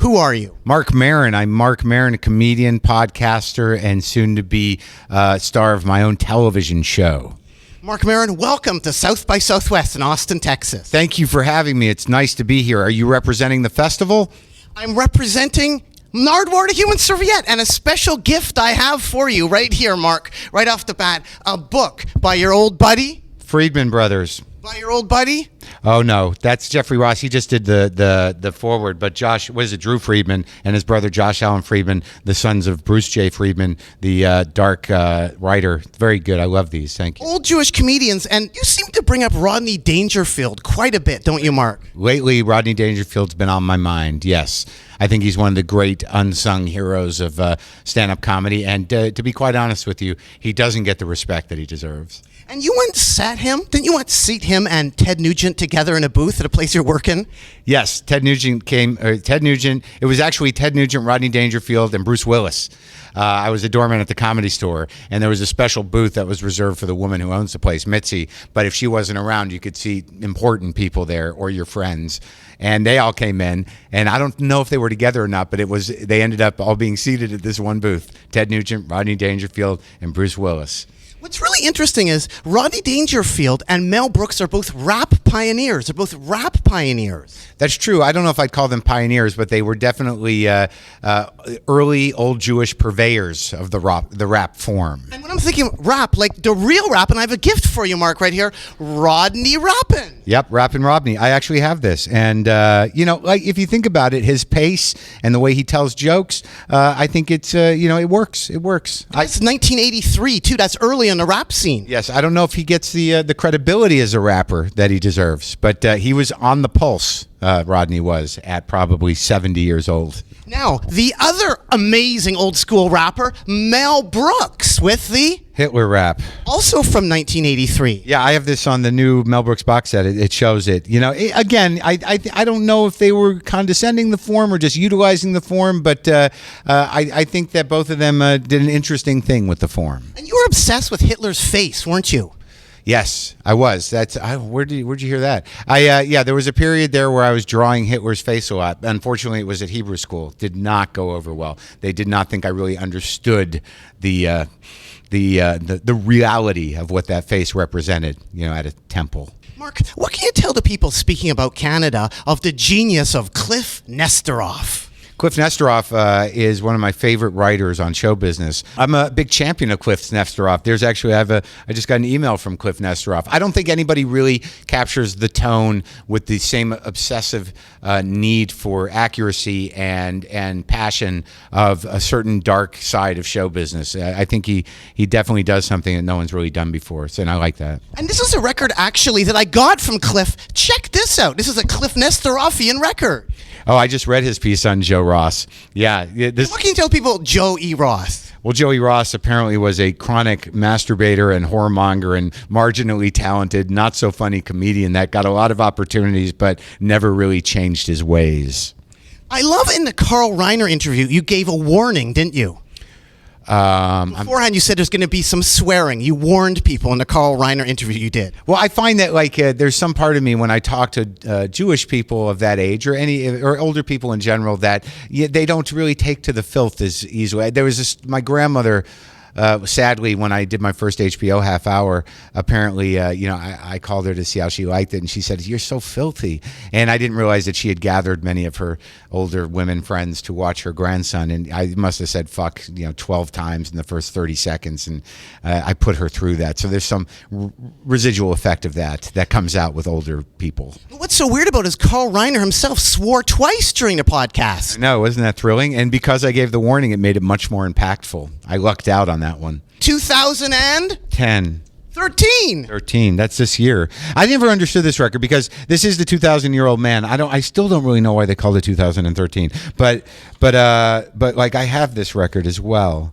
Who are you? Marc Maron. I'm Marc Maron, a comedian, podcaster, and soon to be star of my own television show. Marc Maron, welcome to South by Southwest in Austin, Texas. Thank you for having me. It's nice to be here. Are you representing the festival? I'm representing Nardwuar, the Human Serviette, and a special gift I have for you right here, Mark, right off the bat. A book by your old buddy. Friedman Brothers. By your old buddy? Oh, no. That's Jeffrey Ross. He just did the forward. But Josh, what is it, Drew Friedman and his brother Josh Allen Friedman, the sons of Bruce J. Friedman, the dark writer. Very good. I love these. Thank you. Old Jewish comedians, and you seem to bring up Rodney Dangerfield quite a bit, don't you, Mark? Lately, Rodney Dangerfield's been on my mind, yes. I think he's one of the great unsung heroes of stand-up comedy. And to be quite honest with you, he doesn't get the respect that he deserves. And you once sat him? Didn't you once seat him and Ted Nugent together in a booth at a place you're working? Yes, Ted Nugent came. It was actually Ted Nugent, Rodney Dangerfield, and Bruce Willis. I was a doorman at the Comedy Store, and there was a special booth that was reserved for the woman who owns the place, Mitzi. But if she wasn't around, you could see important people there or your friends. And they all came in, and I don't know if they were together or not, but they ended up all being seated at this one booth. Ted Nugent, Rodney Dangerfield, and Bruce Willis. What's really interesting is Rodney Dangerfield and Mel Brooks are both rap pioneers. They're both rap pioneers. That's true. I don't know if I'd call them pioneers, but they were definitely early old Jewish purveyors of the rap form. And when I'm thinking rap, like the real rap, and I have a gift for you, Mark, right here, Rodney Rappin'. Yep, Rappin' Rodney. I actually have this. And, like if you think about it, his pace and the way he tells jokes, I think it's, it works. It works. It's 1983, too. That's early in the rap scene. Yes, I don't know if he gets the credibility as a rapper that he deserves, but he was on the pulse, Rodney was, at probably 70 years old. Now, the other amazing old school rapper, Mel Brooks, with the Hitler rap. Also from 1983. Yeah, I have this on the new Mel Brooks box set. It shows it. Again, I don't know if they were condescending the form or just utilizing the form, but I think that both of them did an interesting thing with the form. And you were obsessed with Hitler's face, weren't you? Yes, I was. Where'd you hear that? There was a period there where I was drawing Hitler's face a lot. Unfortunately, it was at Hebrew school. Did not go over well. They did not think I really understood the reality of what that face represented, at a temple. Mark, what can you tell the people speaking about Canada of the genius of Cliff Nesteroff? Cliff Nesteroff is one of my favorite writers on show business. I'm a big champion of Cliff Nesteroff. There's actually, I just got an email from Cliff Nesteroff. I don't think anybody really captures the tone with the same obsessive need for accuracy and passion of a certain dark side of show business. I think he definitely does something that no one's really done before, and I like that. And this is a record, actually, that I got from Cliff. Check this out. This is a Cliff Nesteroffian record. Oh, I just read his piece on Joe Ross. Yeah. What can you tell people Joe E. Ross? Well, Joey Ross apparently was a chronic masturbator and whoremonger and marginally talented, not so funny comedian that got a lot of opportunities but never really changed his ways. I love in the Carl Reiner interview, you gave a warning, didn't you? Beforehand, you said there's going to be some swearing. You warned people in the Carl Reiner interview you did. Well, I find that there's some part of me when I talk to Jewish people of that age or older people in general that they don't really take to the filth as easily. There was my grandmother. Sadly, when I did my first HBO half hour, apparently, I called her to see how she liked it, and she said, "You're so filthy." And I didn't realize that she had gathered many of her older women friends to watch her grandson, and I must have said "fuck" 12 times in the first 30 seconds, and I put her through that. So there's some residual effect of that comes out with older people. What's so weird about it is Carl Reiner himself swore twice during the podcast. No, wasn't that thrilling? And because I gave the warning, it made it much more impactful. I lucked out on that one. 2010. 13. That's this year. I never understood this record because this is the 2,000-year-old man. I still don't really know why they called it 2013. But I have this record as well.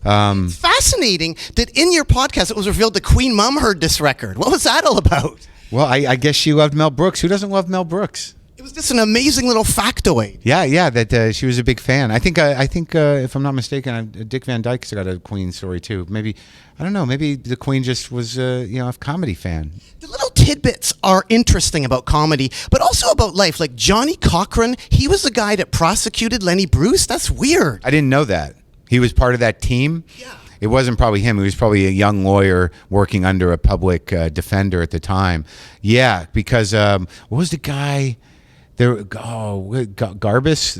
It's fascinating that in your podcast it was revealed the Queen Mum heard this record. What was that all about? Well, I guess she loved Mel Brooks. Who doesn't love Mel Brooks? It was just an amazing little factoid. Yeah, that she was a big fan. I think if I'm not mistaken, Dick Van Dyke's got a Queen story too. Maybe, I don't know, maybe the Queen just was a comedy fan. The little tidbits are interesting about comedy, but also about life. Like Johnny Cochran, he was the guy that prosecuted Lenny Bruce. That's weird. I didn't know that. He was part of that team? Yeah. It wasn't probably him. He was probably a young lawyer working under a public defender at the time. Yeah, because what was the guy? Garbus,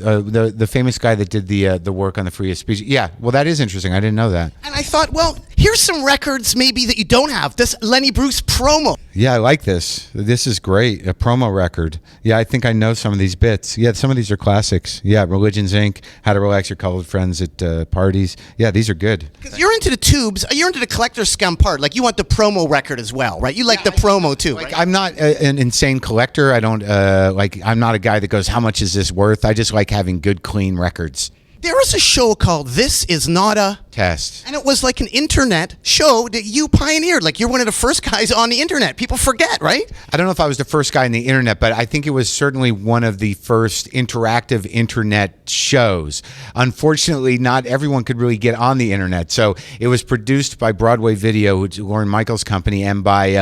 the famous guy that did the work on the freedom of speech. Yeah, well, that is interesting. I didn't know that. And I thought, well, here's some records maybe that you don't have. This Lenny Bruce promo. Yeah, I like this. This is great. A promo record. Yeah, I think I know some of these bits. Yeah, some of these are classics. Yeah, Religions Inc., How to Relax Your Colored Friends at Parties. Yeah, these are good. Because you're into the tubes. You're into the collector scum part. Like, you want the promo record as well, right? You like the promo, too, Like, right? I'm not an insane collector. I don't, I'm not a guy that goes, how much is this worth? I just like having good, clean records. There was a show called This Is Not a Test. And it was like an internet show that you pioneered. Like, you're one of the first guys on the internet. People forget, right? I don't know if I was the first guy on the internet, but I think it was certainly one of the first interactive internet shows. Unfortunately, not everyone could really get on the internet. So it was produced by Broadway Video, which is Lauren Michaels' company, and by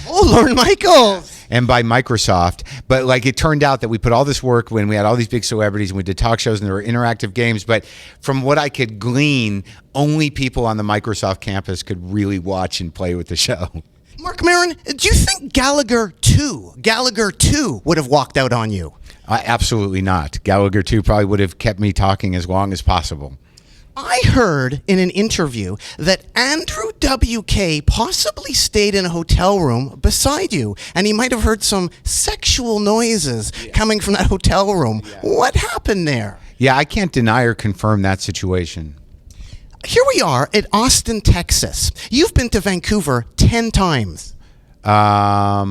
Lauren Michaels. and by Microsoft. But like, it turned out that we put all this work when we had all these big celebrities and we did talk shows and there were interactive games. But from what I could glean, only people on the Microsoft campus could really watch and play with the show. Marc Maron, do you think Gallagher 2 would have walked out on you? Absolutely not. Gallagher 2 probably would have kept me talking as long as possible. I heard in an interview that Andrew WK possibly stayed in a hotel room beside you, and he might have heard some sexual noises coming from that hotel room. What happened there? Yeah, I can't deny or confirm that situation. Here we are at Austin, Texas. You've been to Vancouver 10 times. Yeah,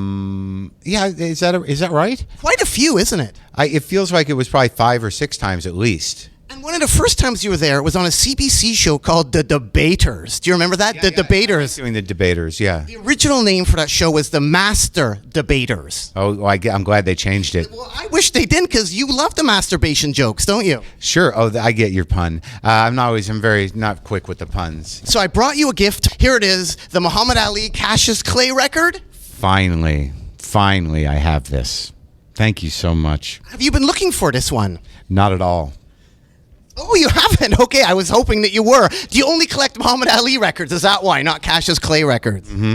is that right? Quite a few, isn't it? It feels like it was probably 5 or 6 times at least. And one of the first times you were there was on a CBC show called The Debaters. Do you remember that? The Debaters. Doing The Debaters, yeah. The original name for that show was The Master Debaters. Oh, well, I'm glad they changed it. Well, I wish they didn't, because you love the masturbation jokes, don't you? Sure. Oh, I get your pun. I'm very not quick with the puns. So I brought you a gift. Here it is, the Muhammad Ali Cassius Clay record. Finally, I have this. Thank you so much. Have you been looking for this one? Not at all. Oh, you haven't? Okay, I was hoping that you were. Do you only collect Muhammad Ali records? Is that why, not Cassius Clay records? Mm-hmm.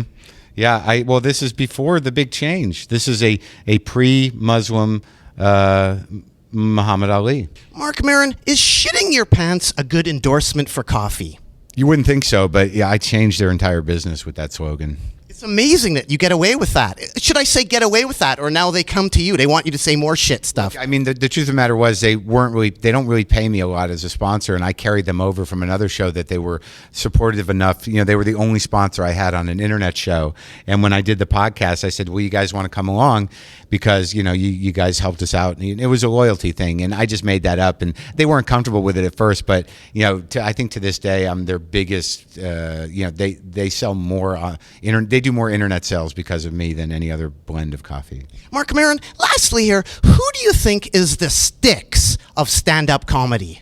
Yeah, well, this is before the big change. This is a pre-Muslim Muhammad Ali. Marc Maron, is shitting your pants a good endorsement for coffee? You wouldn't think so, but yeah, I changed their entire business with that slogan. It's amazing that you get away with that. Should I say get away with that, or now they come to you? They want you to say more shit stuff. I mean, the truth of the matter was they don't really pay me a lot as a sponsor, and I carried them over from another show that they were supportive enough. You know, they were the only sponsor I had on an internet show. And when I did the podcast, I said, well, you guys want to come along because, you know, you guys helped us out. And it was a loyalty thing, and I just made that up. And they weren't comfortable with it at first, but, you know, I think to this day, I'm their biggest, you know, they sell more, they do more internet sales because of me than any other blend of coffee. Marc Maron, lastly here, who do you think is the Styx of stand-up comedy?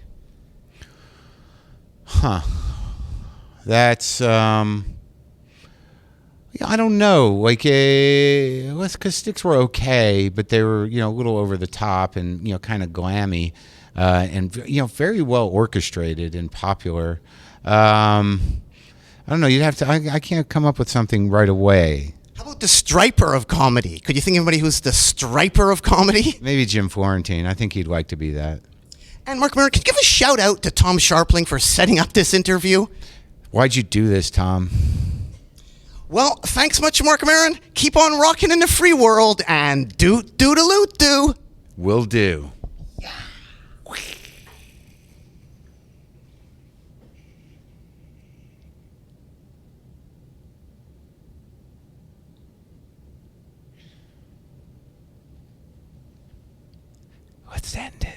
That's, yeah, I don't know. Like, because Styx were okay, but they were, you know, a little over the top and, you know, kind of glammy, and, you know, very well orchestrated and popular. I don't know. You'd have to. I can't come up with something right away. How about the Striper of comedy? Could you think of anybody who's the Striper of comedy? Maybe Jim Florentine. I think he'd like to be that. And Marc Maron, could you give a shout out to Tom Sharpling for setting up this interview? Why'd you do this, Tom? Well, thanks much, Marc Maron. Keep on rocking in the free world and do-do-do-do. Will do. Let's end it.